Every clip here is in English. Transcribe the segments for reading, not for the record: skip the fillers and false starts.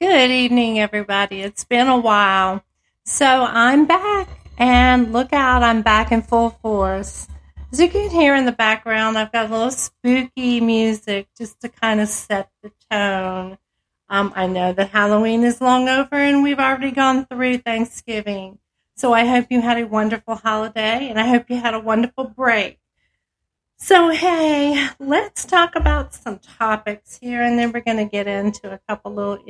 Good evening, everybody. It's been a while. So I'm back, and look out, I'm back in full force. As you can hear in the background, I've got a little spooky music just to kind of set the tone. I know that Halloween is long over, and we've already gone through Thanksgiving. So I hope you had a wonderful holiday, and I hope you had a wonderful break. So, hey, let's talk about some topics here, and then we're going to get into a couple little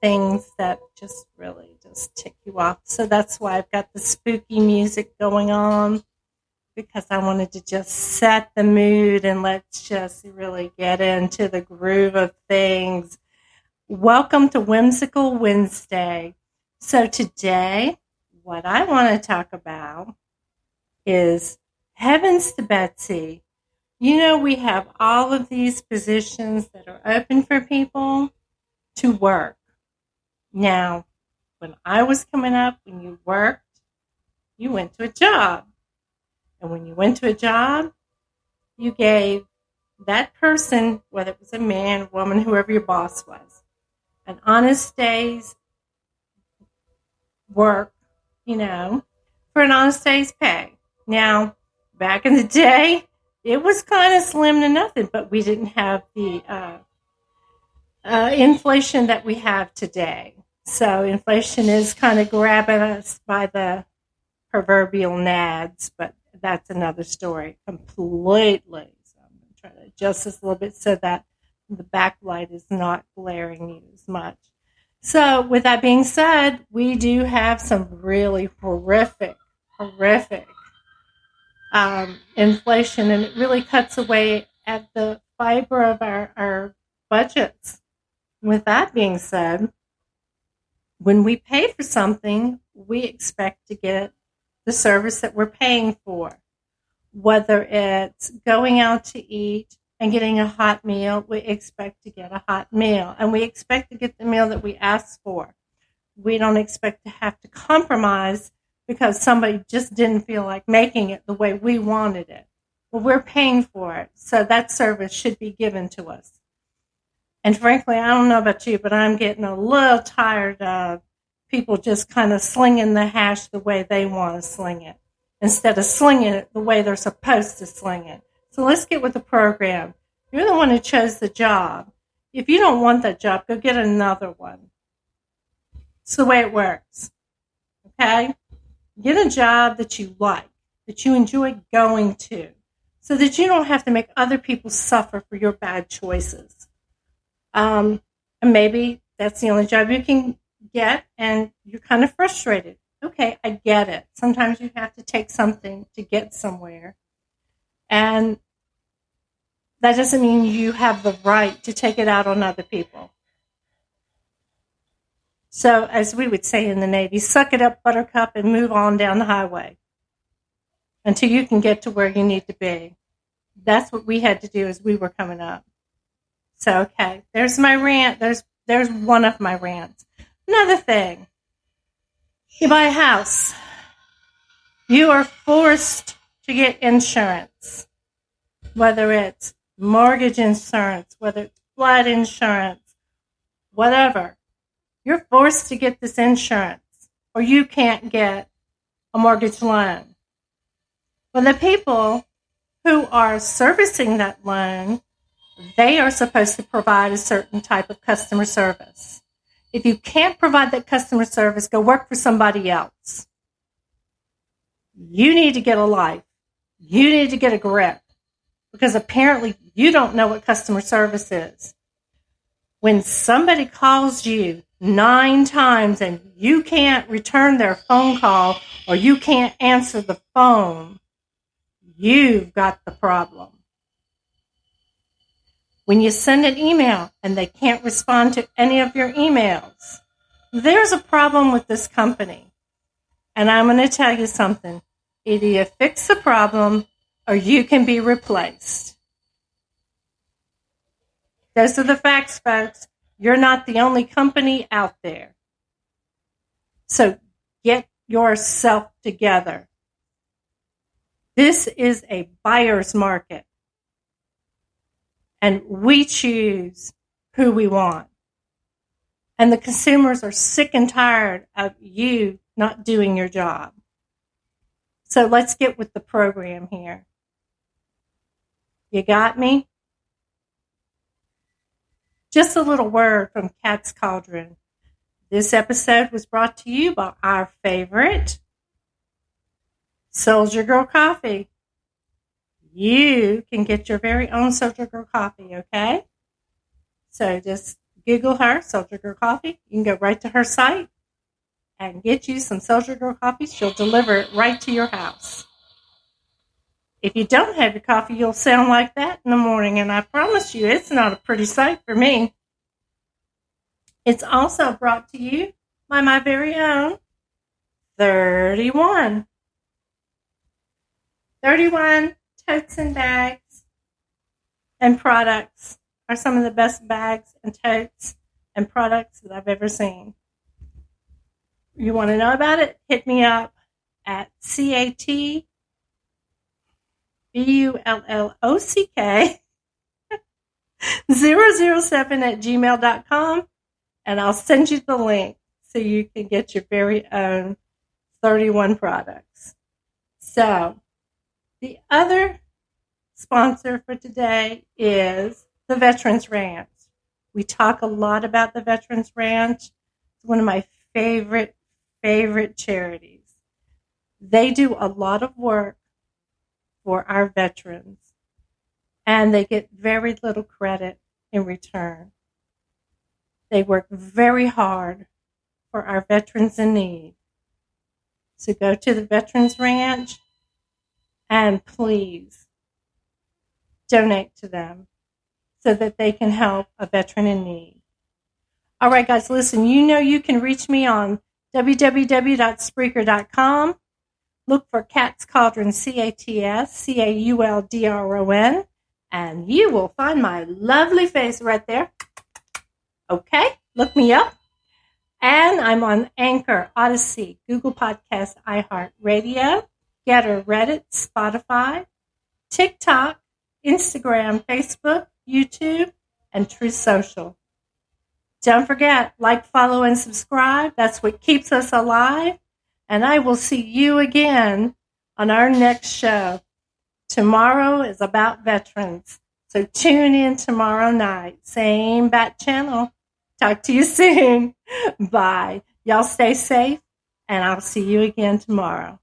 things that just really just tick you off. So that's why I've got the spooky music going on, because I wanted to just set the mood and let's just really get into the groove of things. Welcome to Whimsical Wednesday. So today, what I want to talk about is heavens to Betsy. You know, we have all of these positions that are open for people to work. Now, when I was coming up, when you worked, you went to a job. And when you went to a job, you gave that person, whether it was a man, woman, whoever your boss was, an honest day's work, for an honest day's pay. Now, back in the day, it was kind of slim to nothing, but we didn't have the inflation that we have today. So inflation is kind of grabbing us by the proverbial nads, but that's another story completely. So I'm going to try to adjust this a little bit so that the backlight is not glaring you as much. So with that being said, we do have some really horrific inflation, and it really cuts away at the fiber of our budgets. With that being said, when we pay for something, we expect to get the service that we're paying for. Whether it's going out to eat and getting a hot meal, we expect to get a hot meal. And we expect to get the meal that we asked for. We don't expect to have to compromise because somebody just didn't feel like making it the way we wanted it. Well, we're paying for it, so that service should be given to us. And frankly, I don't know about you, but I'm getting a little tired of people just kind of slinging the hash the way they want to sling it, instead of slinging it the way they're supposed to sling it. So let's get with the program. You're the one who chose the job. If you don't want that job, go get another one. It's the way it works. Okay? Get a job that you like, that you enjoy going to, so that you don't have to make other people suffer for your bad choices. And maybe that's the only job you can get, and you're kind of frustrated. Okay, I get it. Sometimes you have to take something to get somewhere. And that doesn't mean you have the right to take it out on other people. So, as we would say in the Navy, suck it up, buttercup, and move on down the highway until you can get to where you need to be. That's what we had to do as we were coming up. So, okay, there's my rant. There's one of my rants. Another thing, you buy a house. You are forced to get insurance, whether it's mortgage insurance, whether it's flood insurance, whatever. You're forced to get this insurance, or you can't get a mortgage loan. Well, the people who are servicing that loan, they are supposed to provide a certain type of customer service. If you can't provide that customer service, go work for somebody else. You need to get a life. You need to get a grip, because apparently you don't know what customer service is. When somebody calls you 9 times and you can't return their phone call, or you can't answer the phone, you've got the problem. When you send an email and they can't respond to any of your emails, there's a problem with this company. And I'm going to tell you something. Either you fix the problem or you can be replaced. Those are the facts, folks. You're not the only company out there. So get yourself together. This is a buyer's market. And we choose who we want. And the consumers are sick and tired of you not doing your job. So let's get with the program here. You got me? Just a little word from Cat's Cauldron. This episode was brought to you by our favorite Soldier Girl Coffee. You can get your very own Soldier Girl Coffee, okay? So just Google her, Soldier Girl Coffee. You can go right to her site and get you some Soldier Girl Coffee. She'll deliver it right to your house. If you don't have your coffee, you'll sound like that in the morning, and I promise you, it's not a pretty sight for me. It's also brought to you by my very own 31. 31 totes and bags and products are some of the best bags and totes and products that I've ever seen. You want to know about it? Hit me up at CATBULLOCK 007@gmail.com, and I'll send you the link so you can get your very own 31 products. So, the other sponsor for today is the Veterans Ranch. We talk a lot about the Veterans Ranch. It's one of my favorite charities. They do a lot of work for our veterans, and they get very little credit in return. They work very hard for our veterans in need. So go to the Veterans Ranch and please donate to them so that they can help a veteran in need. All right, guys, listen, you know you can reach me on www.spreaker.com. Look for Cat's Cauldron, CATSCAULDRON, and you will find my lovely face right there. Okay, look me up. And I'm on Anchor, Odyssey, Google Podcasts, iHeartRadio, Getter, Reddit, Spotify, TikTok, Instagram, Facebook, YouTube, and Truth Social. Don't forget, like, follow, and subscribe. That's what keeps us alive. And I will see you again on our next show. Tomorrow is about veterans. So tune in tomorrow night. Same bat channel. Talk to you soon. Bye. Y'all stay safe, and I'll see you again tomorrow.